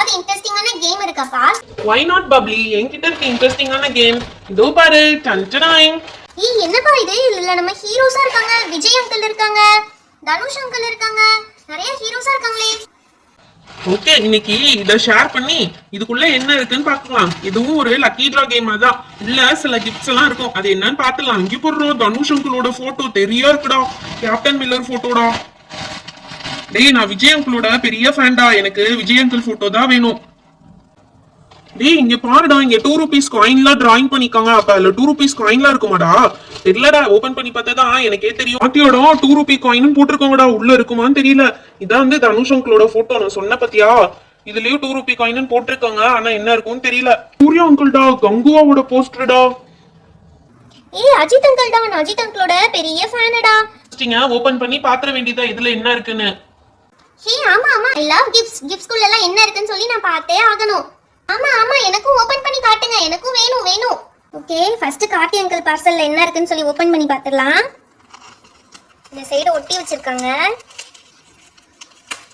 ஏதாவது இன்ட்ரஸ்டிங்கான கேம் இருக்காப்பா? Why not bubbly? என்கிட்ட இருக்க இன்ட்ரஸ்டிங்கான கேம் இதோ பாரு. டன்டடாய். என்னப்பா இது? இல்ல நம்ம ஹீரோஸா இருக்காங்க. விஜய் அங்கிள் இருக்காங்க, தனுஷ் அங்கிள் இருக்காங்க, நிறைய ஹீரோஸா இருக்காங்களே. ஓகே, இன்னைக்கு இத ஷேர் பண்ணி இதுக்குள்ள என்ன இருக்குன்னு பாக்கலாம். இதுவும் ஒரு லக்கி டிரா கேம் தான். இல்ல சில கிஃப்ட்ஸ் எல்லாம் இருக்கும். அது என்னன்னு பாத்துலாம். இங்க போடுறோம் தனுஷ் அங்கிளோட போட்டோ தெரியா இருக்குடா. கேப்டன் மில்லர் போட்டோடா. டேய் நான் விஜய் அங்கிளோட பெரிய ஃபேன்டா. எனக்கு விஜய் அங்கிள் போட்டோ தான் வேணும். டேய் இங்க பாருடா, இங்க 2 rupees காயின்லாம் டிராயிங் பண்ணிருக்காங்க. அப்ப அதுல 2 rupees காயின்லாம் இருக்குமாடா? தெரியலடா, ஓபன் பண்ணி பார்த்ததான் எனக்கே தெரியும். ஆட்டியோட 2 rupee காயினும் போட்டிருக்காங்கடா. உள்ள இருக்குமான்னு தெரியல. இதான் வந்து தனுஷ் அங்கிளோட போட்டோ. நான் சொன்ன பத்தியா, இதுலயும் 2 rupee காயினும் போட்டிருக்காங்க. ஆனா என்ன இருக்கும்னு தெரியல. சூர்யா அங்கிள்டா, கங்குவாவோட போஸ்டர்டா. அஜித் அங்கிள் தான். அஜித் அங்கிளோட பெரிய ஃபேனடா. ஓபன் பண்ணி பாத்திர வேண்டியதா இதுல என்ன இருக்குன்னு. ஆமா ஆமா, ஐ லவ் கிஃப்ட்ஸ். கிஃப்ட்ஸ்குள்ள எல்லாம் என்ன இருக்குன்னு சொல்லி நான் பார்த்தே ஆகணும். ஆமா ஆமா, எனக்கும் ஓபன் பண்ணி காட்டுங்க. எனக்கும் வேணும் வேணும். ஓகே, ஃபர்ஸ்ட் கார்த்தி அங்கிள் பார்சல்ல என்ன இருக்குன்னு சொல்லி ஓபன் பண்ணி பார்த்துடலாம். இந்த சைடு ஒட்டி வச்சிருக்காங்க.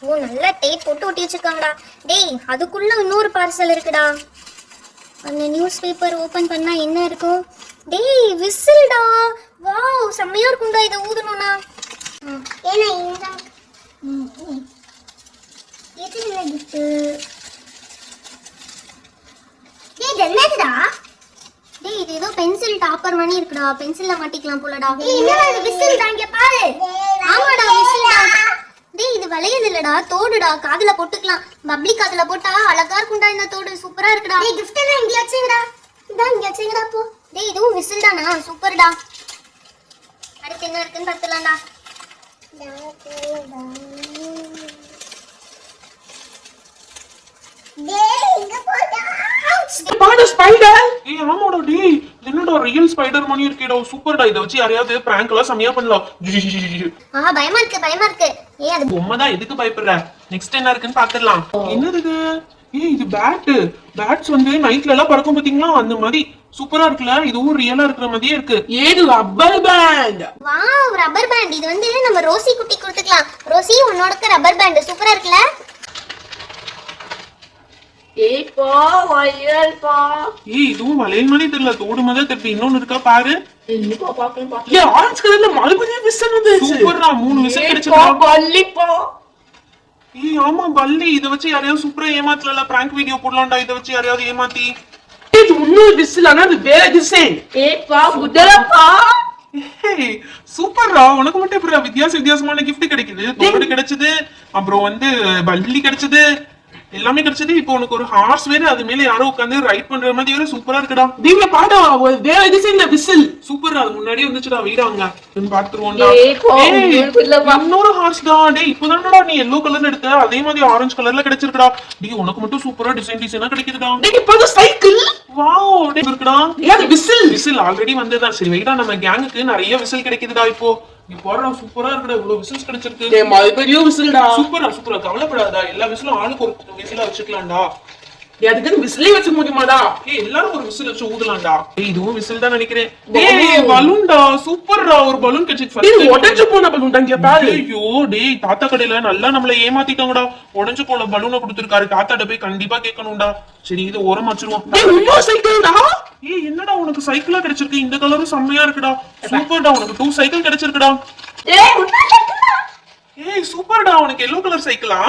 ஓ, நல்லா டேப் போட்டு ஒட்டி வச்சிருக்காங்கடா. டேய் அதுக்குள்ள இன்னொரு பார்சல் இருக்குடா. அந்த நியூஸ் பேப்பர் ஓபன் பண்ணா என்ன இருக்கும்? டேய் விசில்டா. வாவ், செம்மையா இருக்கும்டா இத ஊதணும்னா. ஏனா இந்த இது என்ன கிஃப்ட்? டேய் என்னடா? டேய் இது ஏதோ பென்சில் டாப்பர் மாதிரி இருக்குடா. பென்சில்ல மாட்டிக்கலாம் போலடா. என்னடா இது? விசில் தான். இங்க பாரு. ஆமாடா விசில் தான். டேய் இது வளையல் இல்லடா, தோடுடா. காதுல போட்டுக்கலாம். பப்ளி காதுல போட்டா அழகா இருக்கும்டா இந்த தோடு. சூப்பரா இருக்குடா. டேய் gift எல்லாம் இங்க வச்சேங்கடா. இங்க வச்சேங்கடா போ. டேய் இதுவும் விசில் தானா? சூப்பர்டா. அடுத்து என்ன இருக்குன்னு பார்த்தலாம்டா. டேய் இங்க போடா. பாரு ஸ்பைடர். ஆமாடா டேய், என்னடா ரியல் ஸ்பைடர் மாதிரி இருக்கேடா. சூப்பர்டா. இத வச்சு யாரையாவது பிராங்க் எல்லாம் சமையா பண்ணலாம். பயமா இருக்கு பயமா இருக்கு. அது பொம்மைதான், எதுக்கு பயப்படுற? நெக்ஸ்ட் என்ன இருக்குன்னு பாத்துடலாம். என்னது இது? இது பேட். பேட்ஸ் வந்து நைட்ல எல்லாம் பறக்கும் பாத்தீங்களா, அந்த மாதிரி சூப்பரா இருக்குல்ல. இதுவும் ரியலா இருக்கிற மாதிரியே இருக்கு. ஏது rubber band. Wow, rubber band. இது வந்து நம்ம ரோசி குட்டி கொடுத்துக்கலாம். ரோசி உன்னோடக்கு ரப்பர் பேண்ட் சூப்பரா இருக்குல்ல. இதுவும் வளையல் மாதிரி தெரியல, தோடு மாதிரி தெரியல. இன்னொன்னு இருக்கா பாரு. ஆரஞ்சு கலர்ல மறுபடியும் விசில் வந்து சூப்பர்ரா. 3 விசில் கிடைச்சிருக்கு. ஆமா பல்லி. இத வச்சு யாரையாவது சூப்பரா ஏமாத்தல. பிராங்க் வீடியோ போடலாம்டா இத வச்சு யாரையாவது ஏமாத்தி. இது இன்னொரு விசில், ஆனா அது வேற டிசைன். சூப்பர்ரா. உனக்கு மட்டும் எப்படி வித்தியாசமான கிஃப்ட் கிடைக்குது? தோடு கிடைச்சது, அப்புறம் வந்து பல்லி கிடைச்சது, எல்லாமே கிடைச்சது. இப்போ உனக்கு ஒரு ஹார்ஸ் வேற, அது மேல யாரோ உட்கார்ந்து ரைட் பண்ற மாதிரி வேற சூப்பரா இருக்குடா. நீங்க பாடா வேற டிசைன்ல விசில் சூப்பரா. அது முன்னாடி வந்துச்சுடா. வீடாங்க பாத்துருவோம்டா. இன்னொரு ஹார்ஸ் தான். டேய் இப்போதான்டா நீ எல்லோ கலர்ல எடுத்த, அதே மாதிரி ஆரஞ்சு கலர்ல கிடைச்சிருக்குடா. டேய் உனக்கு மட்டும் சூப்பரா டிசைனா கிடைக்குதுடா. டேய் இப்போ சைக்கிள். வாவ், டேய் இருக்குடா. ஏன் விசில் ஆல்ரெடி வந்ததா. சரி வெயிடா, நம்ம கேங்குக்கு நிறைய விசில் கிடைக்குதுடா. இப்போ நீ போறா சூப்பரா இருக்குடா. இவ்வளவு விசில்ஸ் கிடைச்சிருக்கு. டேய் மறுபடியும் விசில்டா. சூப்பரா கவலைப்படாதா. எல்லா விசிலும் ஆளுக்கு ஒரு விசிலா வச்சுக்கலாம்டா. அதுக்கு விசிலே வச்சுக்க முடியுமாடா? எல்லாரும் ஒரு விசில் வச்சு ஊதலாம்டா. இதுவும் விசில் தான் நினைக்கிறேன். டேய் பலூன்டா. சூப்பர்ரா. ஒரு பலூன் கிடைச்சிருக்கு. உடைஞ்சு போன பலூன்டா. இங்க பாரு. ஐயோ டேய், தாத்தா கடையில நல்லா நம்மள ஏமாத்திட்டாங்கடா. உடைஞ்சு போன பலூனை கொடுத்திருக்காரு. தாத்தாட்ட போய் கண்டிப்பா கேட்கணும்டா. சரி இது ஓரமா வச்சிருவோம். என்னடா உனக்கு சைக்கிளா கிடைச்சிருக்கு? இந்த கலரும் செம்மையா இருக்குடா. சூப்பர்டா. உனக்கு 2 சைக்கிள் கிடைச்சிருக்குடா. சூப்பர்டா. உனக்கு எல்லோ கலர் சைக்கிளா?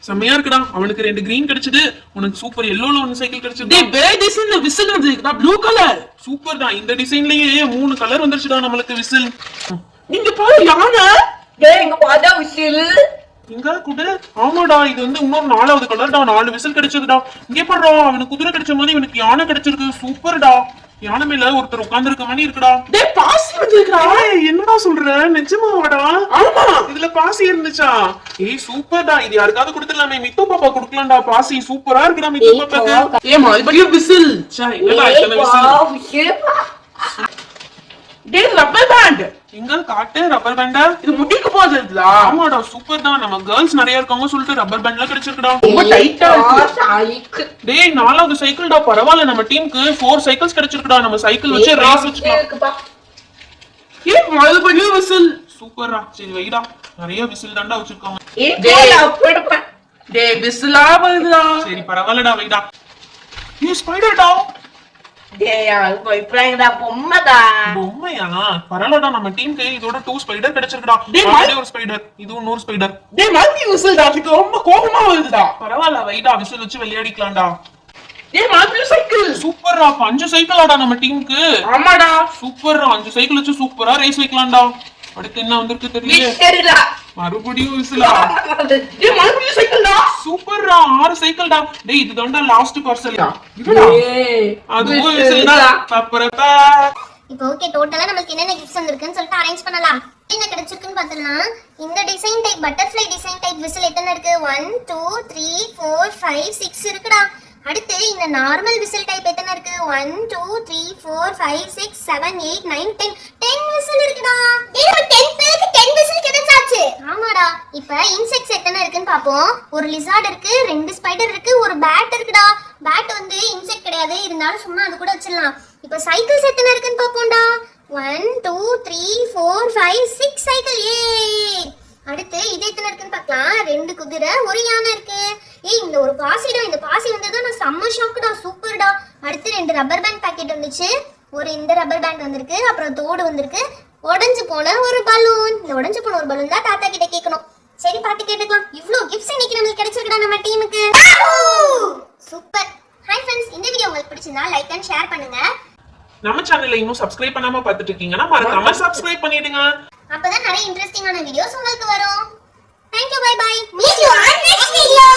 செம்மையா இருக்குடா. அவனுக்கு 2 கிரீன் கிடைச்சது. உனக்கு சூப்பர் எல்லோல 1 சைக்கிள் கிடைச்சது. டேய் வேற டிசைன்ல விசில் வந்துருக்குடா. Blue colour. சூப்பர்டா. இந்த டிசைன்லயே 3 கலர் வந்துருச்சுடா நம்மளுக்கு விசில். நீங்க பாரு யானை. டேய் இங்க பாடா விசில். இங்க குடு. ஆமாடா, இது வந்து இன்னொரு 4வது கலர்டா. 4 விசில் கிடைச்சதுடா. இங்க பாருடா, அவனுக்கு குதிரை கிடைச்ச மாதிரி இவனுக்கு யானை கிடைச்சிருக்கு. சூப்பர்டா. யானை மேல ஒருத்தர் உட்கார்ந்து இருக்க மாதிரி இருக்குடா. டேய் பாசி வந்துருக்கா. என்னடா சொல்ற? நிஜமாவாடா? ஆமா, இதுல பாசி இருந்துச்சா? சூப்பர்டா. இது யாருக்காவது கொடுத்துடலாமே. மித்து பாப்பா கொடுக்கலாம்டா. பாசி சூப்பரா இருக்குடா மித்து பாப்பாக்கு. மறுபடியும் விசில். என்னடா இத்தனை விசில்? டேய் ரப்பர் பேண்ட். எங்க காட்டு ரப்பர் பேண்டா. இது முடிக்கு போகுதுல. ஆமாடா சூப்பர் தான். நம்ம गर्ल्स நிறைய இருக்காங்க சொல்லிட்டு ரப்பர் பேண்ட்ல கிடைச்சிருக்குடா. ரொம்ப டைட்டா இருக்கு. டேய் 4வது சைக்கிள்டா. பரவாயில்லை, நம்ம டீமுக்கு 4 சைக்கிள்ஸ் கிடைச்சிருக்குடா. நம்ம சைக்கிள் வச்சு ரேஸ் வச்சுக்கலாம். மறுபடியும் விசில். சூப்பர்ரா. சரி வைடா, நிறைய விசில் தாண்டா வச்சிருக்காங்க. டேய் விசிலா வருதுடா. சரி பரவாயில்லடா வைடா. ஏ ஸ்பைடர்டா. டேய் அது போய்ப்ராங்கடா பொம்மைடா. பொம்மையா? பரவாயில்லடா நம்ம டீமுக்கு இதோட 2 ஸ்பைடர் கிடைச்சிருக்குடா. டேய், ஆல்ரெடி ஒரு ஸ்பைடர், இதுவும் இன்னொரு ஸ்பைடர். டேய் மல்டி விசில்டா. அதுக்கு ரொம்ப கோபமா வருதுடா. பரவாயில்ல வைடா, விசில் வச்சு விளையாடிக்கலாம்டா. டேய் மல்டி சைக்கிள். சூப்பர்ரா, 5 சைக்கிளாடா நம்ம டீமுக்கு. ஆமாடா. சூப்பர்ரா, 5 சைக்கிள் வச்சு சூப்பரா ரேஸ் வைக்கலாம்டா. அடுத்து என்ன வந்திருக்கு தெரியல. விசில்டா. மறுபடியும் விசிலா. டேய் மல்டி சைக்கிள்டா. சூப்பர்ரா, 6 சைக்கிள்டா. டேய் இதுதான்டா லாஸ்ட் பார்சல்டா. டேய் அதுவும் விசில்டா. அப்புறமா இப்போ ஓகே, டோட்டலா நமக்கு என்னென்ன கிஃப்ட்ஸ் வந்திருக்குன்னு சொல்லிட்டு அரேஞ்ச் பண்ணலாம். என்ன கிடைச்சிருக்குன்னு பார்த்தோம்னா, இந்த design type butterfly design type whistle எத்தனை இருக்கு? 1 2 3 4 5 6 இருக்குடா. அடுத்து இந்த நார்மல் விசில் டைப் எத்தனை இருக்கு? 1 2 3 4 5 6 7 8 9 10 விசில் இருக்குடா. டேய் நம்ம 10 பேருக்கு 10 விசில் கிடைச்சாச்சு. ஆமாடா. இப்போ இன்செக்ட்ஸ் எத்தனை இருக்குன்னு பாப்போம். ஒரு லிசார்ட் இருக்கு, 2 ஸ்பைடர் இருக்கு, ஒரு பேட் இருக்குடா. பேட் வந்து இன்செக்ட் கிடையாது, இருந்தாலும் சும்மா அது கூட வச்சிடலாம். இப்போ சைக்கிள்ஸ் எத்தனை இருக்குன்னு பாப்போம்டா. 1 2 3 4 5 6 சைக்கிள். ஏ அடுத்து இது எத்தனை இருக்குன்னு பார்க்கலாம். 2 குதிரை, ஒரு யானை இருக்கு. ஏய் இந்த ஒரு பாசிடா, இந்த பாசி வந்தது நான் செம்ம ஷாக்குடா. சூப்பர்டா. அடுத்து 2 ரப்பர் பேண்ட் பாக்கெட் வந்துச்சு. ஒரு இந்த ரப்பர் பேண்ட் வந்திருக்கு, அப்புறம் தோடு வந்திருக்கு. உடைஞ்சு போன ஒரு பலூன். இந்த உடைஞ்சு போன ஒரு பலூன் தான் தாத்தா கிட்ட கேட்கணும். சரி பாத்து கேட்டுக்கலாம். இவ்ளோ கிஃப்ட்ஸ் இன்னைக்கு நமக்கு கிடைச்சிருக்குடா நம்ம டீமுக்கு. சூப்பர். ஹாய் ஃப்ரெண்ட்ஸ், இந்த வீடியோ உங்களுக்கு பிடிச்சிருந்தா லைக் அண்ட் ஷேர் பண்ணுங்க. நம்ம சேனல்ல இன்னும் சப்ஸ்கிரைப் பண்ணாம பார்த்துட்டு இருக்கீங்கன்னா மறக்காம சப்ஸ்கிரைப் பண்ணிடுங்க. அப்பதான் நிறைய இன்ட்ரெஸ்டிங்கான வீடியோஸ் உங்களுக்கு வரும். Thank you, bye bye. Meet you on next video.